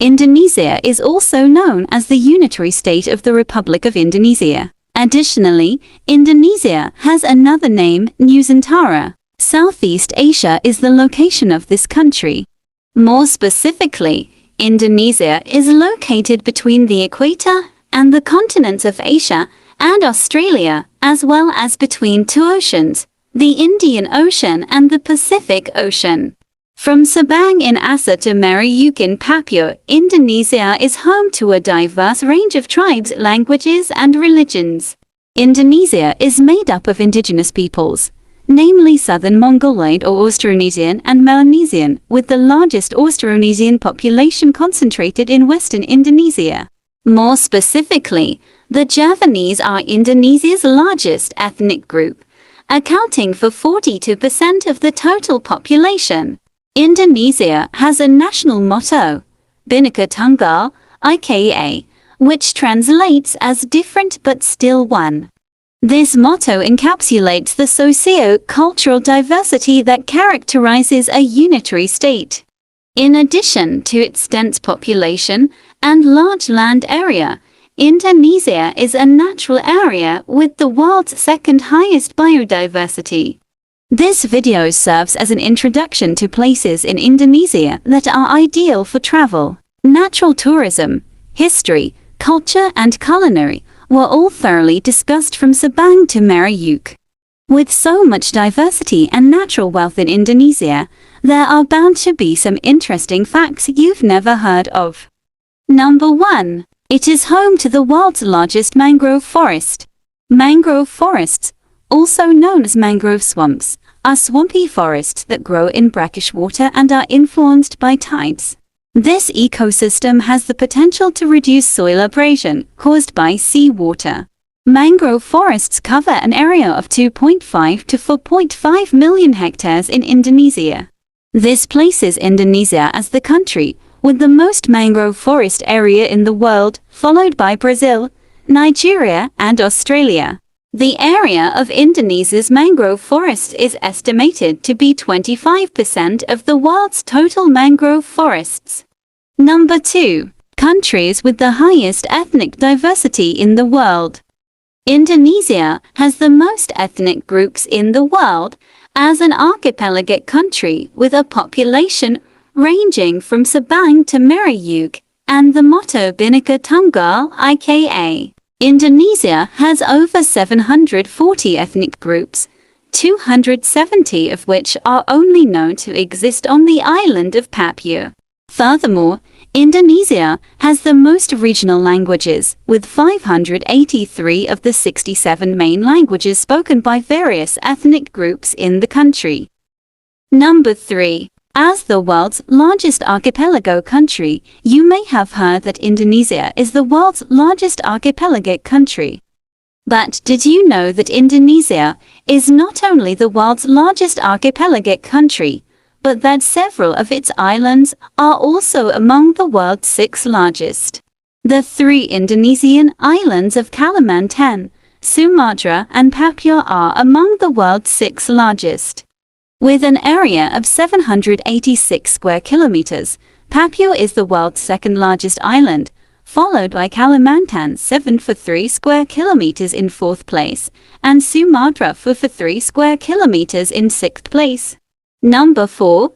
Indonesia is also known as the Unitary State of the Republic of Indonesia. Additionally, Indonesia has another name, Nusantara. Southeast Asia is the location of this country. More specifically, Indonesia is located between the equator and the continents of Asia and Australia, as well as between two oceans, the Indian Ocean and the Pacific Ocean. From Sabang in Aceh to Merauke in Papua, Indonesia is home to a diverse range of tribes, languages, and religions. Indonesia is made up of indigenous peoples, namely Southern Mongoloid or Austronesian and Melanesian, with the largest Austronesian population concentrated in western Indonesia. More specifically, the Javanese are Indonesia's largest ethnic group, accounting for 42% of the total population. Indonesia has a national motto, Bhinneka Tunggal Ika, which translates as different but still one. This motto encapsulates the socio-cultural diversity that characterizes a unitary state. In addition to its dense population and large land area, Indonesia is a natural area with the world's second highest biodiversity. This video serves as an introduction to places in Indonesia that are ideal for travel. Natural tourism, history, culture, and culinary were all thoroughly discussed from Sabang to Merauke. With so much diversity and natural wealth in Indonesia, there are bound to be some interesting facts you've never heard of. Number 1. It is home to the world's largest mangrove forest. Mangrove forests, also known as mangrove swamps, are swampy forests that grow in brackish water and are influenced by tides. This ecosystem has the potential to reduce soil abrasion caused by seawater. Mangrove forests cover an area of 2.5 to 4.5 million hectares in Indonesia. This places Indonesia as the country with the most mangrove forest area in the world, followed by Brazil, Nigeria, and Australia. The area of Indonesia's mangrove forest is estimated to be 25% of the world's total mangrove forests. Number 2. Countries with the highest ethnic diversity in the world. Indonesia has the most ethnic groups in the world as an archipelagic country with a population ranging from Sabang to Merauke, and the motto Bhinneka Tunggal Ika. Indonesia has over 740 ethnic groups, 270 of which are only known to exist on the island of Papua. Furthermore, Indonesia has the most regional languages, with 583 of the 67 main languages spoken by various ethnic groups in the country. Number 3. As the world's largest archipelago country, you may have heard that Indonesia is the world's largest archipelagic country. But did you know that Indonesia is not only the world's largest archipelagic country, but that several of its islands are also among the world's 6 largest? The 3 Indonesian islands of Kalimantan, Sumatra, and Papua are among the world's 6 largest. With an area of 786 square kilometers, Papua is the world's 2nd largest island, followed by Kalimantan 743 square kilometers in 4th place, and Sumatra for 3 square kilometers in 6th place. Number 4.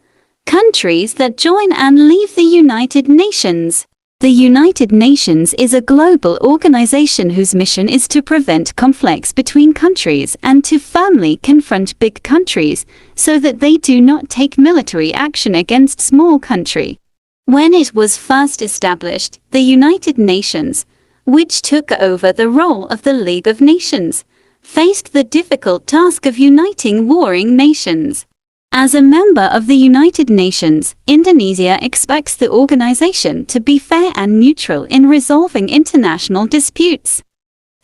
Countries that join and leave the United Nations. The United Nations is a global organization whose mission is to prevent conflicts between countries and to firmly confront big countries so that they do not take military action against small country. When it was first established, the United Nations, which took over the role of the League of Nations, faced the difficult task of uniting warring nations. As a member of the United Nations, Indonesia expects the organization to be fair and neutral in resolving international disputes.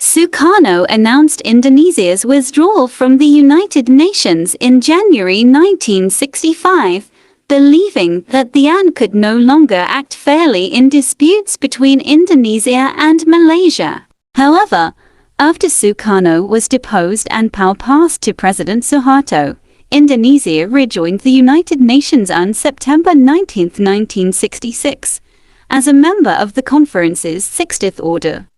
Sukarno announced Indonesia's withdrawal from the United Nations in January 1965, believing that the UN could no longer act fairly in disputes between Indonesia and Malaysia. However, after Sukarno was deposed and power passed to President Suharto, Indonesia rejoined the United Nations on September 19, 1966. as a member of the conference's 60th order.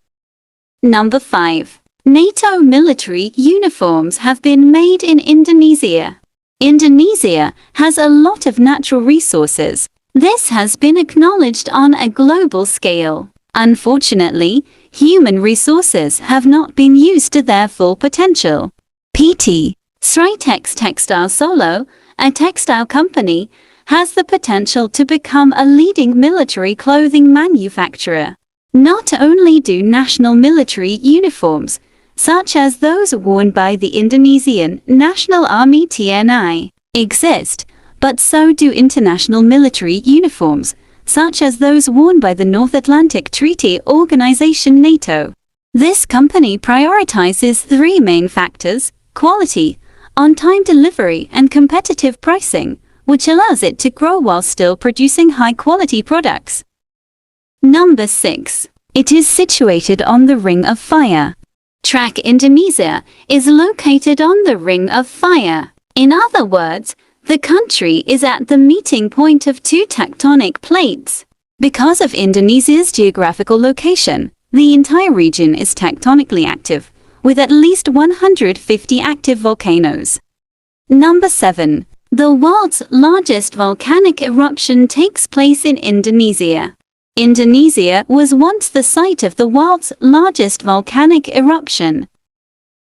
Number 5. NATO military uniforms have been made in Indonesia. Indonesia has a lot of natural resources. This has been acknowledged on a global scale. Unfortunately, human resources have not been used to their full potential. PT Sritex Textile Solo, a textile company, has the potential to become a leading military clothing manufacturer. Not only do national military uniforms, such as those worn by the Indonesian National Army TNI, exist, but so do international military uniforms, such as those worn by the North Atlantic Treaty Organization NATO. This company prioritizes three main factors: quality, on-time delivery, and competitive pricing, which allows it to grow while still producing high-quality products. Number 6. It is situated on the Ring of Fire. Track Indonesia is located on the Ring of Fire. In other words, the country is at the meeting point of two tectonic plates. Because of Indonesia's geographical location, the entire region is tectonically active, with at least 150 active volcanoes. Number 7. The world's largest volcanic eruption takes place in Indonesia. Indonesia was once the site of the world's largest volcanic eruption.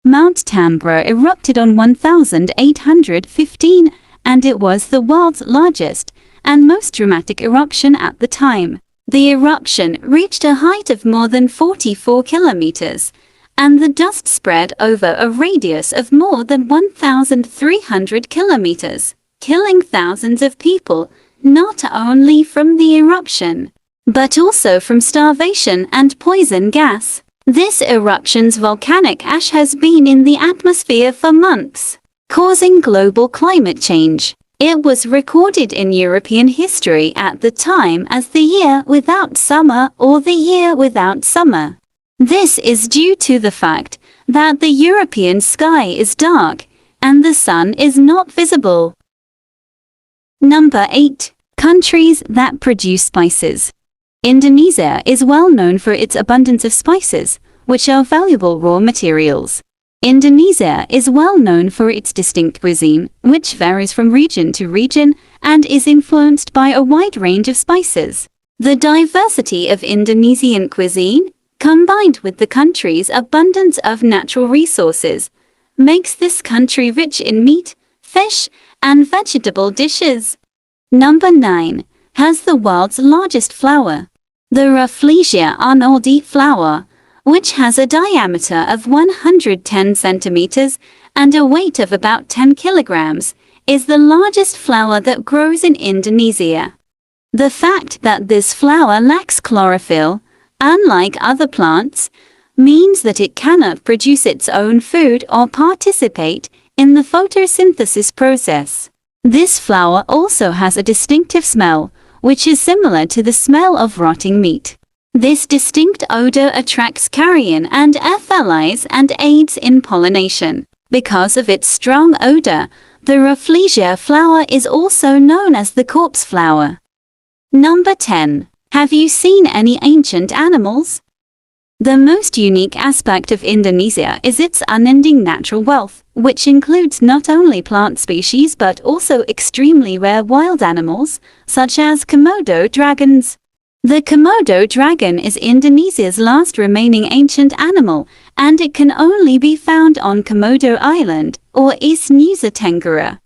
Mount Tambora erupted on 1815, and it was the world's largest and most dramatic eruption at the time. The eruption reached a height of more than 44 kilometers, and the dust spread over a radius of more than 1,300 kilometers, killing thousands of people, not only from the eruption, but also from starvation and poison gas. This eruption's volcanic ash has been in the atmosphere for months, causing global climate change. It was recorded in European history at the time as the year without summer or the year without summer. This is due to the fact that the European sky is dark and the sun is not visible. Number 8. Countries that produce spices. Indonesia is well known for its abundance of spices, which are valuable raw materials. Indonesia is well known for its distinct cuisine, which varies from region to region and is influenced by a wide range of spices. The diversity of Indonesian cuisine, combined with the country's abundance of natural resources, makes this country rich in meat, fish, and vegetable dishes. Number 9. Has the world's largest flower. The Rafflesia arnoldi flower, which has a diameter of 110 centimeters and a weight of about 10 kilograms, is the largest flower that grows in Indonesia. The fact that this flower lacks chlorophyll, unlike other plants, means that it cannot produce its own food or participate in the photosynthesis process. This flower also has a distinctive smell, which is similar to the smell of rotting meat. This distinct odor attracts carrion and flies and aids in pollination. Because of its strong odor, the Rafflesia flower is also known as the corpse flower. Number 10. Have you seen any ancient animals? The most unique aspect of Indonesia is its unending natural wealth, which includes not only plant species but also extremely rare wild animals, such as Komodo dragons. The Komodo dragon is Indonesia's last remaining ancient animal, and it can only be found on Komodo Island, or East Nusa Tenggara.